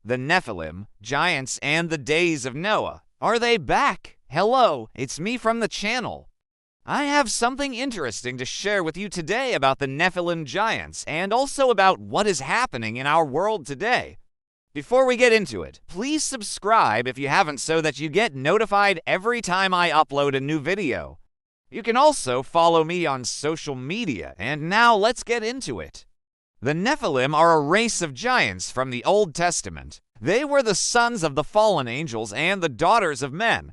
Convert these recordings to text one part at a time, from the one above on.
The Nephilim, giants, and the days of Noah. Are they back? Hello, it's me from the channel. I have something interesting to share with you today about the Nephilim giants and also about what is happening in our world today. Before we get into it, please subscribe if you haven't so that you get notified every time I upload a new video. You can also follow me on social media, and now let's get into it. The Nephilim are a race of giants from the Old Testament. They were the sons of the fallen angels and the daughters of men.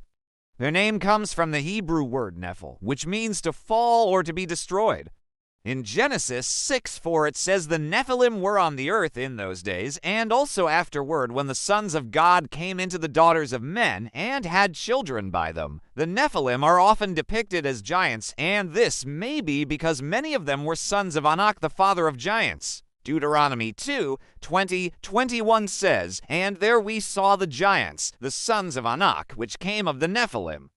Their name comes from the Hebrew word nephil, which means to fall or to be destroyed. In Genesis 6:4 it says the Nephilim were on the earth in those days, and also afterward when the sons of God came into the daughters of men and had children by them. The Nephilim are often depicted as giants, and this may be because many of them were sons of Anak, the father of giants. Deuteronomy 2:20-21 says, "And there we saw the giants, the sons of Anak, which came of the Nephilim.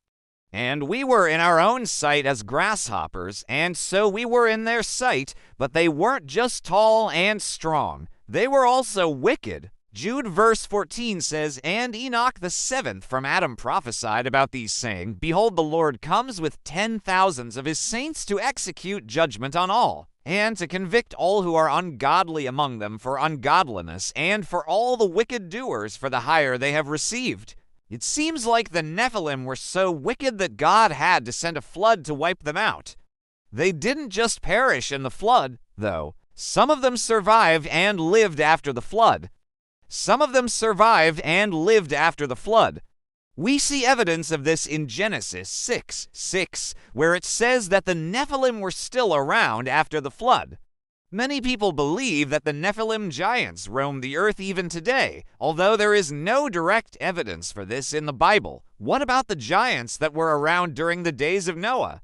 And we were in our own sight as grasshoppers, and so we were in their sight, but they weren't just tall and strong. They were also wicked." Jude verse 14 says, "And Enoch the seventh from Adam prophesied about these, saying, Behold, the Lord comes with 10,000s of his saints to execute judgment on all, and to convict all who are ungodly among them for ungodliness, and for all the wicked doers for the hire they have received." It seems like the Nephilim were so wicked that God had to send a flood to wipe them out. They didn't just perish in the flood, though. Some of them survived and lived after the flood. We see evidence of this in Genesis 6:6, where it says that the Nephilim were still around after the flood. Many people believe that the Nephilim giants roam the earth even today, although there is no direct evidence for this in the Bible. What about the giants that were around during the days of Noah?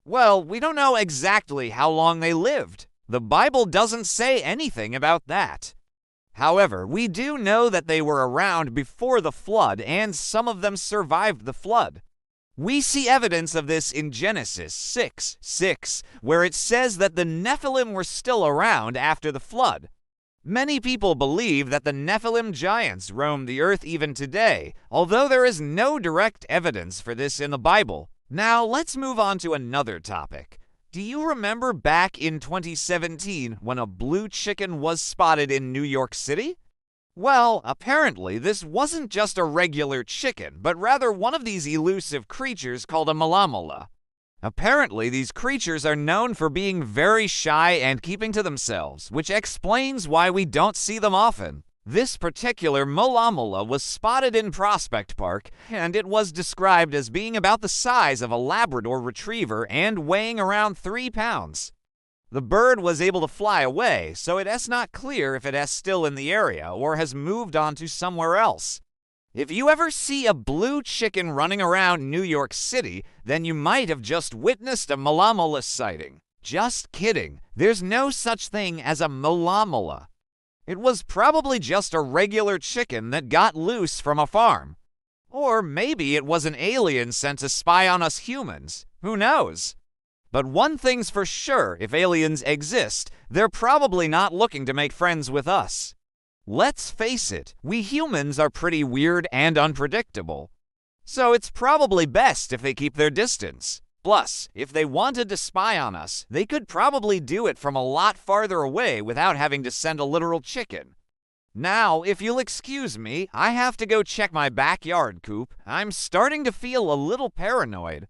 Well, we don't know exactly how long they lived. The Bible doesn't say anything about that. However, we do know that they were around before the flood, and some of them survived the flood. We see evidence of this in Genesis 6:6, where it says that the Nephilim were still around after the flood. Many people believe that the Nephilim giants roam the earth even today, although there is no direct evidence for this in the Bible. Now, let's move on to another topic. Do you remember back in 2017 when a blue chicken was spotted in New York City? Well, apparently this wasn't just a regular chicken, but rather one of these elusive creatures called a malamala. Apparently these creatures are known for being very shy and keeping to themselves, which explains why we don't see them often. This particular malamala was spotted in Prospect Park, and it was described as being about the size of a Labrador retriever and weighing around 3 pounds. The bird was able to fly away, so it is not clear if it is still in the area or has moved on to somewhere else. If you ever see a blue chicken running around New York City, then you might have just witnessed a malamala sighting. Just kidding. There's no such thing as a malamala. It was probably just a regular chicken that got loose from a farm. Or maybe it was an alien sent to spy on us humans. Who knows? But one thing's for sure, if aliens exist, they're probably not looking to make friends with us. Let's face it, we humans are pretty weird and unpredictable. So it's probably best if they keep their distance. Plus, if they wanted to spy on us, they could probably do it from a lot farther away without having to send a literal chicken. Now, if you'll excuse me, I have to go check my backyard coop. I'm starting to feel a little paranoid.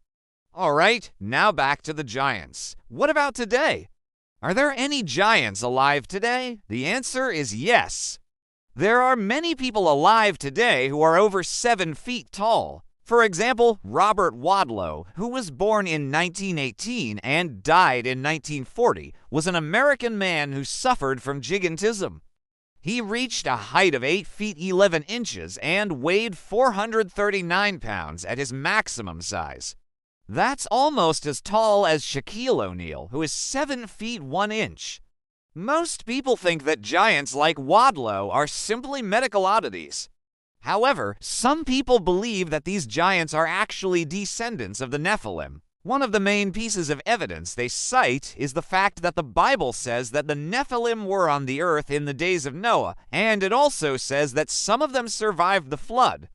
Alright, now back to the giants. What about today? Are there any giants alive today? The answer is yes. There are many people alive today who are over 7 feet tall. For example, Robert Wadlow, who was born in 1918 and died in 1940, was an American man who suffered from gigantism. He reached a height of 8 feet 11 inches and weighed 439 pounds at his maximum size. That's almost as tall as Shaquille O'Neal, who is 7 feet 1 inch. Most people think that giants like Wadlow are simply medical oddities. However, some people believe that these giants are actually descendants of the Nephilim. One of the main pieces of evidence they cite is the fact that the Bible says that the Nephilim were on the earth in the days of Noah, and it also says that some of them survived the flood.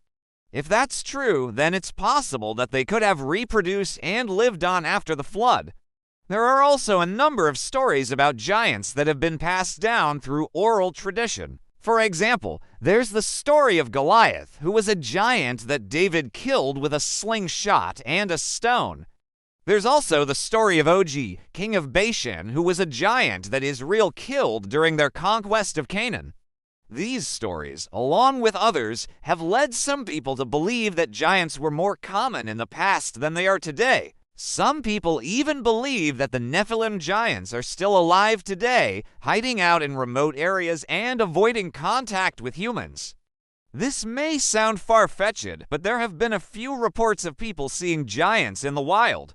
If that's true, then it's possible that they could have reproduced and lived on after the flood. There are also a number of stories about giants that have been passed down through oral tradition. For example, there's the story of Goliath, who was a giant that David killed with a slingshot and a stone. There's also the story of Og, king of Bashan, who was a giant that Israel killed during their conquest of Canaan. These stories, along with others, have led some people to believe that giants were more common in the past than they are today. Some people even believe that the Nephilim giants are still alive today, hiding out in remote areas and avoiding contact with humans. This may sound far-fetched, but there have been a few reports of people seeing giants in the wild.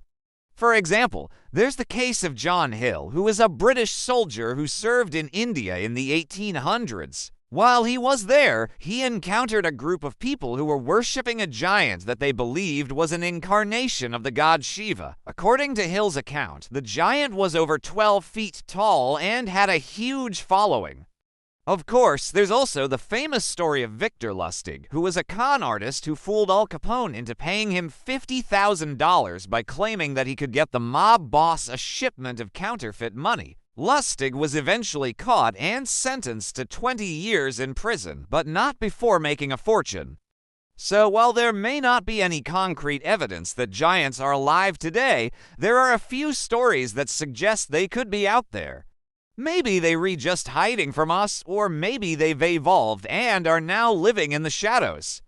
For example, there's the case of John Hill, who was a British soldier who served in India in the 1800s. While he was there, he encountered a group of people who were worshipping a giant that they believed was an incarnation of the god Shiva. According to Hill's account, the giant was over 12 feet tall and had a huge following. Of course, there's also the famous story of Victor Lustig, who was a con artist who fooled Al Capone into paying him $50,000 by claiming that he could get the mob boss a shipment of counterfeit money. Lustig was eventually caught and sentenced to 20 years in prison, but not before making a fortune. So while there may not be any concrete evidence that giants are alive today, there are a few stories that suggest they could be out there. Maybe they were just hiding from us, or maybe they've evolved and are now living in the shadows.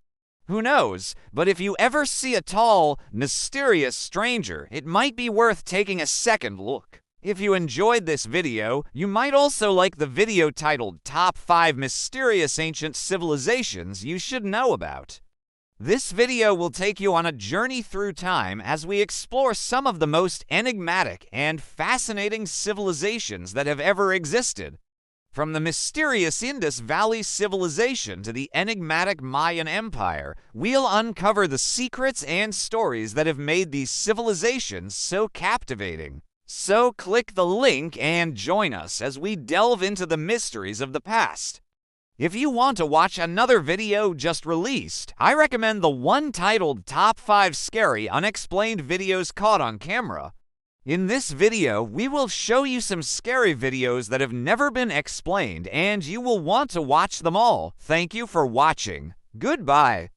Who knows? But if you ever see a tall, mysterious stranger, it might be worth taking a second look. If you enjoyed this video, you might also like the video titled Top 5 Mysterious Ancient Civilizations You Should Know About. This video will take you on a journey through time as we explore some of the most enigmatic and fascinating civilizations that have ever existed. From the mysterious Indus Valley civilization to the enigmatic Mayan Empire, we'll uncover the secrets and stories that have made these civilizations so captivating. So click the link and join us as we delve into the mysteries of the past. If you want to watch another video just released, I recommend the one titled Top 5 Scary Unexplained Videos Caught on Camera. In this video, we will show you some scary videos that have never been explained, and you will want to watch them all. Thank you for watching. Goodbye.